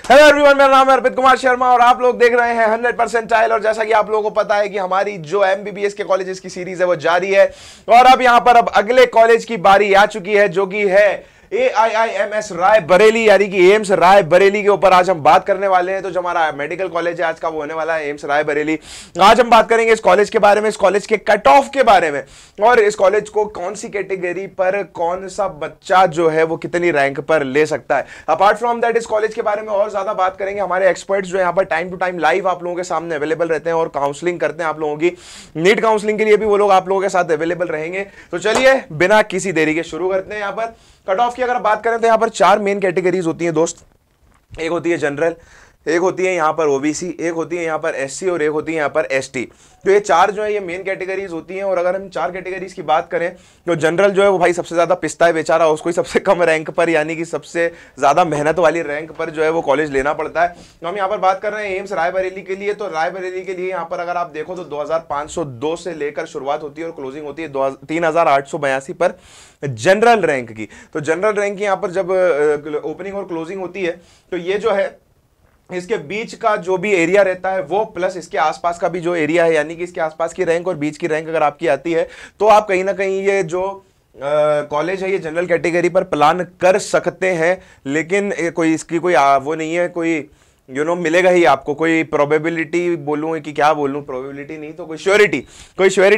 Hello everyone, मेरा नाम है अर्पित कुमार शर्मा और आप लोग देख रहे हैं 100% और जैसा कि आप लोगों को पता है कि हमारी जो एमबीबीएस के कॉलेजेस की सीरीज है वो जारी है और अब यहां पर अब अगले कॉलेज की बारी आ चुकी है जो कि है AIIMS राय बरेली यानी कि एम्स राय बरेली के ऊपर आज हम बात करने वाले हैं। तो जो हमारा मेडिकल कॉलेज है आज का वो होने वाला है एम्स राय बरेली। आज हम बात करेंगे इस कॉलेज के बारे में, इस कॉलेज के कट ऑफ के बारे में और इस कॉलेज को कौन सी कैटेगरी पर कौन सा बच्चा जो है वो कितनी रैंक पर ले सकता है। अपार्ट फ्रॉम दैट इस कॉलेज के बारे में और ज्यादा बात करेंगे। हमारे एक्सपर्ट्स जो यहाँ पर टाइम टू टाइम लाइव आप लोगों के सामने अवेलेबल रहते हैं और काउंसलिंग करते हैं आप लोगों की। नीट काउंसलिंग के लिए भी वो लोग आप लोगों के साथ अवेलेबल रहेंगे। तो चलिए बिना किसी देरी के शुरू करते हैं। यहाँ पर कट ऑफ की अगर बात करें तो यहाँ पर 4 मेन कैटेगरीज होती हैं दोस्त। एक होती है जनरल, एक होती है यहाँ पर ओबीसी, एक होती है यहाँ पर एससी और एक होती है यहाँ पर एसटी। तो ये 4 जो है ये मेन कैटेगरीज होती हैं। और अगर हम 4 कैटेगरीज की बात करें तो जनरल जो है वो भाई सबसे ज्यादा पिसता है बेचारा, उसको ही सबसे कम रैंक पर यानी कि सबसे ज्यादा मेहनत वाली रैंक पर जो है वो कॉलेज लेना पड़ता है। तो हम यहाँ पर बात कर रहे हैं एम्स रायबरेली के लिए। तो रायबरेली के लिए यहाँ पर अगर आप देखो तो 2502 से लेकर शुरुआत होती है और क्लोजिंग होती है 3882 पर जनरल रैंक की। तो जनरल रैंक की यहाँ पर जब ओपनिंग और क्लोजिंग होती है तो ये जो है इसके बीच का जो भी एरिया रहता है वो प्लस इसके आसपास का भी जो एरिया है यानी कि इसके आसपास की रैंक और बीच की रैंक अगर आपकी आती है तो आप कहीं ना कहीं ये जो कॉलेज है ये जनरल कैटेगरी पर प्लान कर सकते हैं। लेकिन कोई इसकी कोई वो नहीं है, कोई मिलेगा ही आपको। कोई प्रोबेबिलिटी बोलूँ कि क्या बोलूँ, प्रोबेबिलिटी नहीं तो कोई श्योरिटी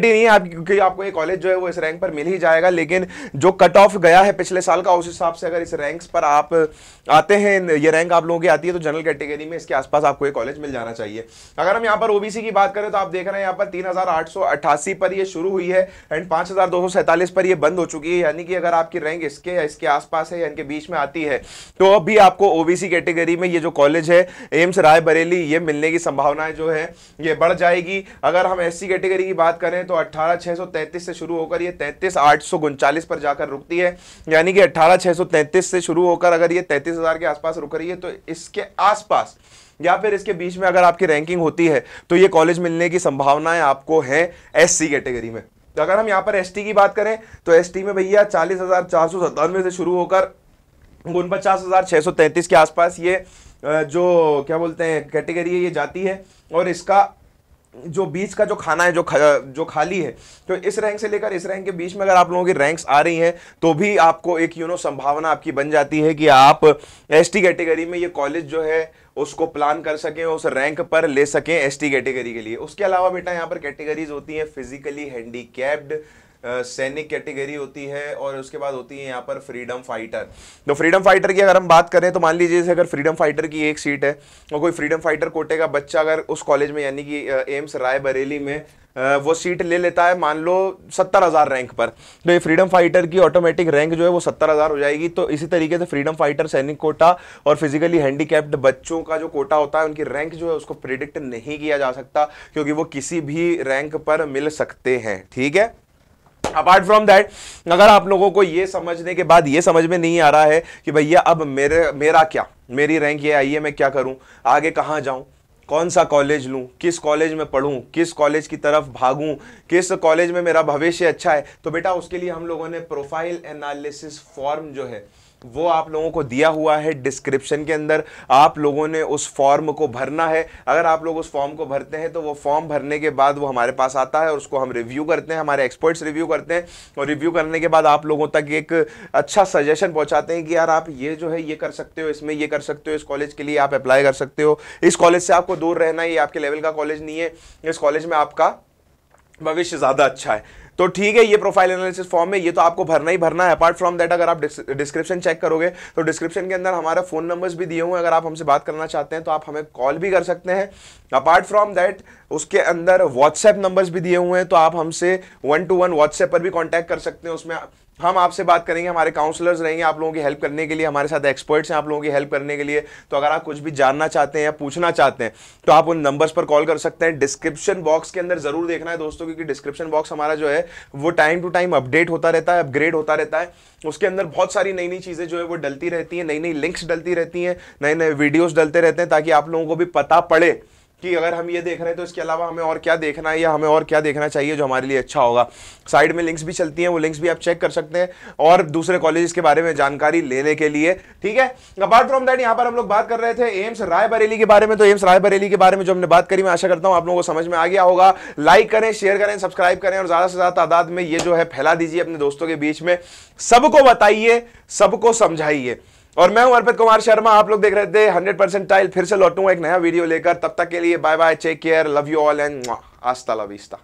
नहीं है आप, क्योंकि आपको ये कॉलेज जो है वो इस रैंक पर मिल ही जाएगा। लेकिन जो कट ऑफ गया है पिछले साल का उस हिसाब से अगर इस रैंक्स पर आप आते हैं, ये रैंक आप लोगों की आती है तो जनरल कैटेगरी में इसके आसपास आपको ये कॉलेज मिल जाना चाहिए। अगर हम यहाँ पर ओबीसी की बात करें तो आप देख रहे हैं यहाँ पर 3888 पर ये शुरू हुई है एंड 5247 पर ये बंद हो चुकी है। यानी कि अगर आपकी रैंक इसके आसपास है या इनके बीच में आती है तो अब भी आपको ओबीसी कैटेगरी में ये जो कॉलेज है एम्स राय बरेली ये मिलने की संभावनाएं जो है ये बढ़ जाएगी। अगर हम एससी कैटेगरी की बात करें तो 18633 से शुरू होकर ये 33839 पर जाकर रुकती है। यानी कि 18633 से शुरू होकर अगर ये 33000 के आसपास रुक रही है तो इसके आसपास या फिर इसके बीच में अगर आपकी रैंकिंग होती है तो ये कॉलेज मिलने की संभावनाएं आपको है एससी कैटेगरी में। तो अगर हम यहाँ पर एसटी की बात करें तो एसटी में भैया 40,497 से शुरू होकर 49,633 के आसपास ये जो क्या बोलते हैं कैटेगरी है ये जाती है। और इसका जो बीच का जो खाना है जो खाली है तो इस रैंक से लेकर इस रैंक के बीच में अगर आप लोगों की रैंक्स आ रही हैं तो भी आपको एक संभावना आपकी बन जाती है कि आप एसटी कैटेगरी में ये कॉलेज जो है उसको प्लान कर सकें, उस रैंक पर ले सकें एसटी कैटेगरी के लिए। उसके अलावा बेटा यहाँ पर कैटेगरीज होती हैं फिजिकली हैंडीकैप्ड, सैनिक कैटेगरी होती है और उसके बाद होती है यहाँ पर फ्रीडम फाइटर। तो फ्रीडम फाइटर की अगर हम बात करें तो मान लीजिए अगर फ्रीडम फाइटर की एक सीट है और कोई फ्रीडम फाइटर कोटे का बच्चा अगर उस कॉलेज में यानी कि एम्स राय बरेली में वो सीट ले लेता है मान लो 70,000 रैंक पर, तो ये फ्रीडम फाइटर की ऑटोमेटिक रैंक जो है वो 70,000 हो जाएगी। तो इसी तरीके से फ्रीडम फाइटर, सैनिक कोटा और फिजिकली हैंडीकैप्ड बच्चों का जो कोटा होता है उनकी रैंक जो है उसको प्रिडिक्ट नहीं किया जा सकता क्योंकि वो किसी भी रैंक पर मिल सकते हैं। ठीक है। अपार्ट फ्रॉम दैट अगर आप लोगों को ये समझने के बाद ये समझ में नहीं आ रहा है कि भैया अब मेरा क्या, मेरी रैंक ये आई है, मैं क्या करूं, आगे कहां जाऊं, कौन सा कॉलेज लूं, किस कॉलेज में पढ़ूं, किस कॉलेज की तरफ भागूं, किस कॉलेज में मेरा भविष्य अच्छा है, तो बेटा उसके लिए हम लोगों ने प्रोफाइल एनालिसिस फॉर्म जो है वो आप लोगों को दिया हुआ है डिस्क्रिप्शन के अंदर। आप लोगों ने उस फॉर्म को भरना है। अगर आप लोग उस फॉर्म को भरते हैं तो वो फॉर्म भरने के बाद वो हमारे पास आता है और उसको हम रिव्यू करते हैं, हमारे एक्सपर्ट्स रिव्यू करते हैं और रिव्यू करने के बाद आप लोगों तक एक अच्छा सजेशन पहुंचाते हैं कि यार आप ये जो है ये कर सकते हो, इसमें ये कर सकते हो, इस कॉलेज के लिए आप अप्लाई कर सकते हो, इस कॉलेज से आपको दूर रहना है, ये आपके लेवल का कॉलेज नहीं है, इस कॉलेज में आपका भविष्य ज्यादा अच्छा है। तो ठीक है, ये प्रोफाइल एनालिसिस फॉर्म है, ये तो आपको भरना ही भरना है। अपार्ट फ्रॉम दैट अगर आप डिस्क्रिप्शन चेक करोगे तो डिस्क्रिप्शन के अंदर हमारा फोन नंबर्स भी दिए हुए हैं। अगर आप हमसे बात करना चाहते हैं तो आप हमें कॉल भी कर सकते हैं। अपार्ट फ्रॉम दैट उसके अंदर व्हाट्सएप नंबर्स भी दिए हुए हैं तो आप हमसे 1-to-1 व्हाट्सएप पर भी कॉन्टैक्ट कर सकते हैं। उसमें हम आपसे बात करेंगे, हमारे काउंसलर्स रहेंगे आप लोगों की हेल्प करने के लिए, हमारे साथ एक्सपर्ट्स हैं आप लोगों की हेल्प करने के लिए। तो अगर आप कुछ भी जानना चाहते हैं या पूछना चाहते हैं तो आप उन नंबर्स पर कॉल कर सकते हैं। डिस्क्रिप्शन बॉक्स के अंदर जरूर देखना है दोस्तों, क्योंकि डिस्क्रिप्शन बॉक्स हमारा जो है वो टाइम टू टाइम अपडेट होता रहता है, अपग्रेड होता रहता है। उसके अंदर बहुत सारी नई नई चीजें जो है वो डलती रहती हैं, नई नई लिंक्स डलती रहती हैं, नए नए वीडियोस डलते रहते हैं ताकि आप लोगों को भी पता पड़े कि अगर हम ये देख रहे हैं तो इसके अलावा हमें और क्या देखना है या हमें और क्या देखना चाहिए जो हमारे लिए अच्छा होगा। साइड में लिंक्स भी चलती हैं, वो लिंक्स भी आप चेक कर सकते हैं और दूसरे कॉलेजेस के बारे में जानकारी लेने के लिए, ठीक है। अपार्ट फ्रॉम दैट यहां पर हम लोग बात कर रहे थे एम्स रायबरेली के बारे में। तो एम्स रायबरेली के बारे में जो हमने बात करी, मैं आशा करता हूं आप लोगों को समझ में आ गया होगा। लाइक करें, शेयर करें, सब्सक्राइब करें और ज्यादा से ज्यादा तादाद में ये जो है फैला दीजिए अपने दोस्तों के बीच में। सबको बताइए, सबको समझाइए। और मैं हूं अर्पित कुमार शर्मा, आप लोग देख रहे थे 100% टाइल। फिर से लौटूंगा एक नया वीडियो लेकर, तब तक के लिए bye bye, take care, love you all and hasta la vista.